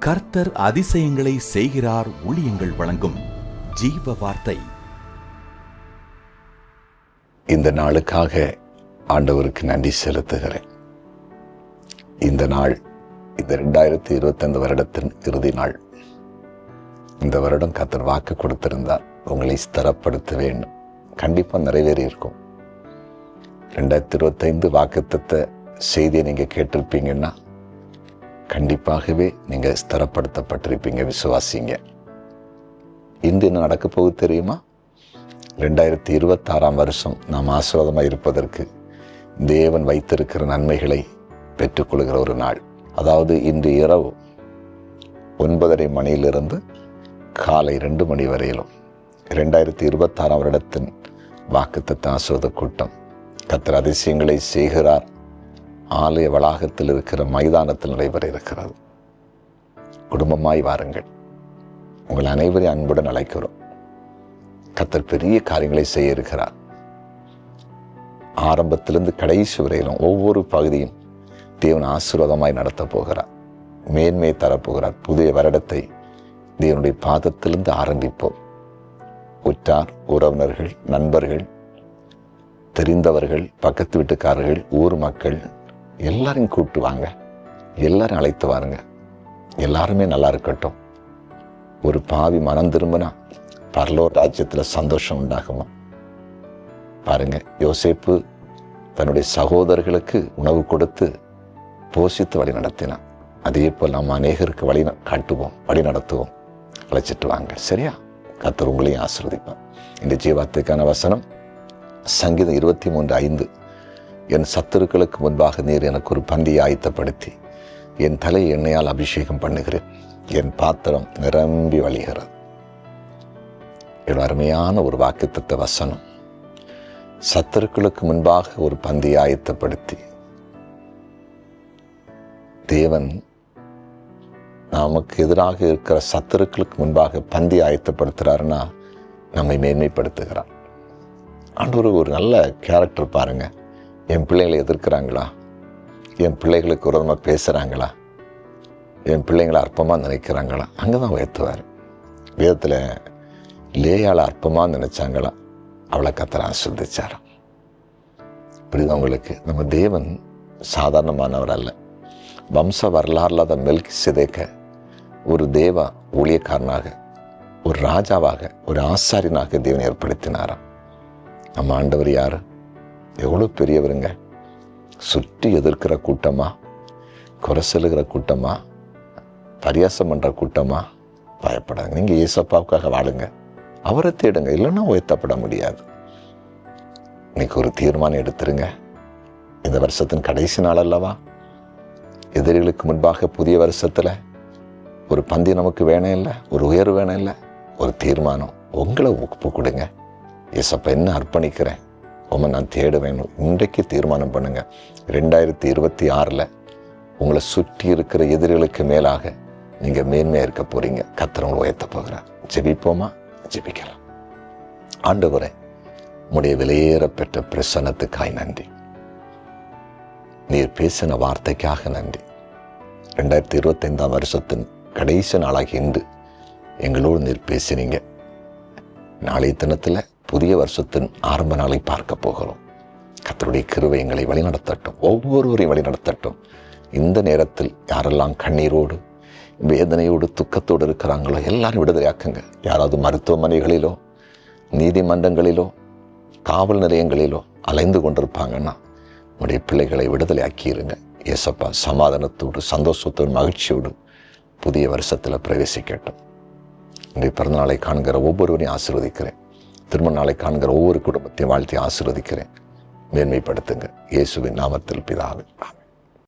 கர்த்தர் அதிசயங்களை செய்கிறார் ஊழியங்கள் வழங்கும் ஜீவ வார்த்தை. இந்த நாளுக்காக ஆண்டவருக்கு நன்றி செலுத்துகிறேன். இந்த நாள் இந்த 2025 வருடத்தின் இறுதி நாள். இந்த வருடம் கர்த்தர் வாக்கு கொடுத்திருந்தார், உங்களை ஸ்திரப்படுத்த வேண்டும். கண்டிப்பா நிறைவேறி இருக்கும். 2025 வாக்குத்தத்த செய்தியை நீங்க கேட்டிருப்பீங்கன்னா கண்டிப்பாகவே நீங்க ஸ்திரப்படுத்தப்பட்டிருப்பீங்க. விசுவாசிங்க. இன்று என்ன நடக்க போகுது தெரியுமா? 2026 வருஷம் நாம் ஆசீர்வாதமாக இருப்பதற்கு தேவன் வைத்திருக்கிற நன்மைகளை பெற்றுக்கொள்கிற ஒரு நாள். அதாவது இன்று இரவு 9:30 மணியிலிருந்து காலை 2 மணி வரையிலும் 2026 வருடத்தின் வாக்குத்தத்த ஆசீர்வாத கூட்டம் கர்த்தர் அதிசயங்களை செய்கிறார் ஆலய வளாகத்தில் இருக்கிற மைதானத்தில் நடைபெற இருக்கிறது. குடும்பமாய் வாருங்கள். உங்கள் அனைவரையும் அன்புடன் அழைக்கிறோம். கர்த்தர் பெரிய காரியங்களை செய்ய இருக்கிறார். ஆரம்பத்திலிருந்து கடைசி வரையிலும் ஒவ்வொரு பகுதியும் தேவன் ஆசீர்வாதமாய் நடத்த போகிறார். மேன்மை தரப்போகிறார். புதிய வருடத்தை தேவனுடைய பாதத்திலிருந்து ஆரம்பிப்போம். உற்றார் உறவினர்கள், நண்பர்கள், தெரிந்தவர்கள், பக்கத்து வீட்டுக்காரர்கள், ஊர் மக்கள் எல்லாரையும் கூப்பிட்டு வாங்க. எல்லாரும் அழைத்து வாருங்க. எல்லாருமே நல்லா இருக்கட்டும். ஒரு பாவி மனம் திரும்பினா பரலோக ராஜ்யத்தில் சந்தோஷம் உண்டாகுமா? பாருங்க, யோசேப்பு தன்னுடைய சகோதரர்களுக்கு உணவு கொடுத்து போஷித்து வழி நடத்தினான். அதே போல் நாம் அநேகருக்கு வழி காட்டுவோம், வழி நடத்துவோம். அழைச்சிட்டு வாங்க. சரியா? கர்த்தர் உங்களையும் ஆசீர்வதிப்பார். இந்த ஜீவாத்துக்கான வசனம் சங்கீதம் 23:5. என் சத்துருக்களுக்கு முன்பாக நீர் எனக்கு ஒரு பந்தியை ஆயத்தப்படுத்தி என் தலை எண்ணெயால் அபிஷேகம் பண்ணுகிறேன். என் பாத்திரம் நிரம்பி வழிகிறது. அருமையான ஒரு வாக்குத்தத்த வசனம். சத்துருக்களுக்கு முன்பாக ஒரு பந்தியை ஆயத்தப்படுத்தி தேவன் நமக்கு எதிராக இருக்கிற சத்துருக்களுக்கு முன்பாக பந்தி ஆயத்தப்படுத்துறாருன்னா நம்மை மேன்மைப்படுத்துகிறார். ஆண்டவர் ஒரு நல்ல கேரக்டர் பாருங்க. என் பிள்ளைகளை எதிர்க்கிறாங்களா? என் பிள்ளைகளுக்கு விரோதமாக பேசுகிறாங்களா? என் பிள்ளைங்களை அற்பமாக நினைக்கிறாங்களா? அங்கே தான் உயர்த்துவார். வேதத்தில் லேயாளை அற்பமாக நினைச்சாங்களா? அவளை கர்த்தர் ஆசீர்வதிச்சாராம். இப்படிதான் உங்களுக்கு நம்ம தேவன் சாதாரணமானவர் அல்ல. வம்ச வரலாறுல தான் மெல்கிசேதேக்க ஒரு தேவ ஊழியக்காரனாக, ஒரு ராஜாவாக, ஒரு ஆசாரியனாக தேவன் ஏற்படுத்தினாராம். நம்ம ஆண்டவர் யாரு? எவ்வளோ பெரியவருங்க. சுற்றி எதிர்க்கிற கூட்டமா, குறை சொல்லுகிற கூட்டமா, பரியாசம் பண்ற கூட்டமா? பயப்படாங்க. நீங்க ஏசப்பாவுக்காக வாழுங்க. அவரை தேடுங்க. இல்லைன்னா உயர்த்தப்பட முடியாது. இன்னைக்கு ஒரு தீர்மானம் எடுத்துருங்க. இந்த வருஷத்தின் கடைசி நாள் அல்லவா? எதிரிகளுக்கு முன்பாக புதிய வருஷத்துல ஒரு பந்தி நமக்கு வேணும் இல்லை, ஒரு உயர்வு வேணும் இல்லை, ஒரு தீர்மானம். உங்களை ஒப்பு கொடுங்க. ஏசப்பா என்ன அர்ப்பணிக்கிறேன், உண்மை நான் தேட வேணும். இன்றைக்கு தீர்மானம் பண்ணுங்க. 2026 உங்களை சுற்றி இருக்கிற எதிரிகளுக்கு மேலாக நீங்க மேன்மையா இருக்க போறீங்க. கர்த்தர் உங்களை உயர்த்த போகிறார். ஜெபிப்போமா? ஜெபிக்கலாம். ஆண்டவரே, உம்முடைய விலையேற பெற்ற பிரசன்னத்துக்காய் நன்றி. நீர் பேசின வார்த்தைக்காக நன்றி. 2025 வருஷத்தின் கடைசி நாளாகி இன்று எங்களோடு நீர் பேசினீங்க. நாளைய தினத்துல புதிய வருஷத்தின் ஆரம்ப நாளை பார்க்க போகிறோம். கர்த்தருடைய கிருபை எங்களை வழிநடத்தட்டும். ஒவ்வொருவரையும் வழிநடத்தட்டும். இந்த நேரத்தில் யாரெல்லாம் கண்ணீரோடு, வேதனையோடு, துக்கத்தோடு இருக்கிறாங்களோ எல்லாரும் விடுதலையாக்குங்க. யாராவது மருத்துவமனைகளிலோ, நீதிமன்றங்களிலோ, காவல் நிலையங்களிலோ அலைந்து கொண்டிருப்பாங்கன்னா உடைய பிள்ளைகளை விடுதலை ஆக்கியிருங்க. ஏசப்பா சமாதானத்தோடு, சந்தோஷத்தோடு, மகிழ்ச்சியோடு புதிய வருஷத்தில் பிரவேசிக்கட்டும். இன்றைய பிறந்த நாளை காண்கிற ஒவ்வொருவரையும் ஆசீர்வதிக்கிறேன். திருமண நாளை காண்கிற ஒவ்வொரு குடும்பத்தையும் வாழ்த்தி ஆசீர்வதிக்கிறேன். மேன்மைப்படுத்துங்க. இயேசுவின் நாமத்தில் பிதாவே.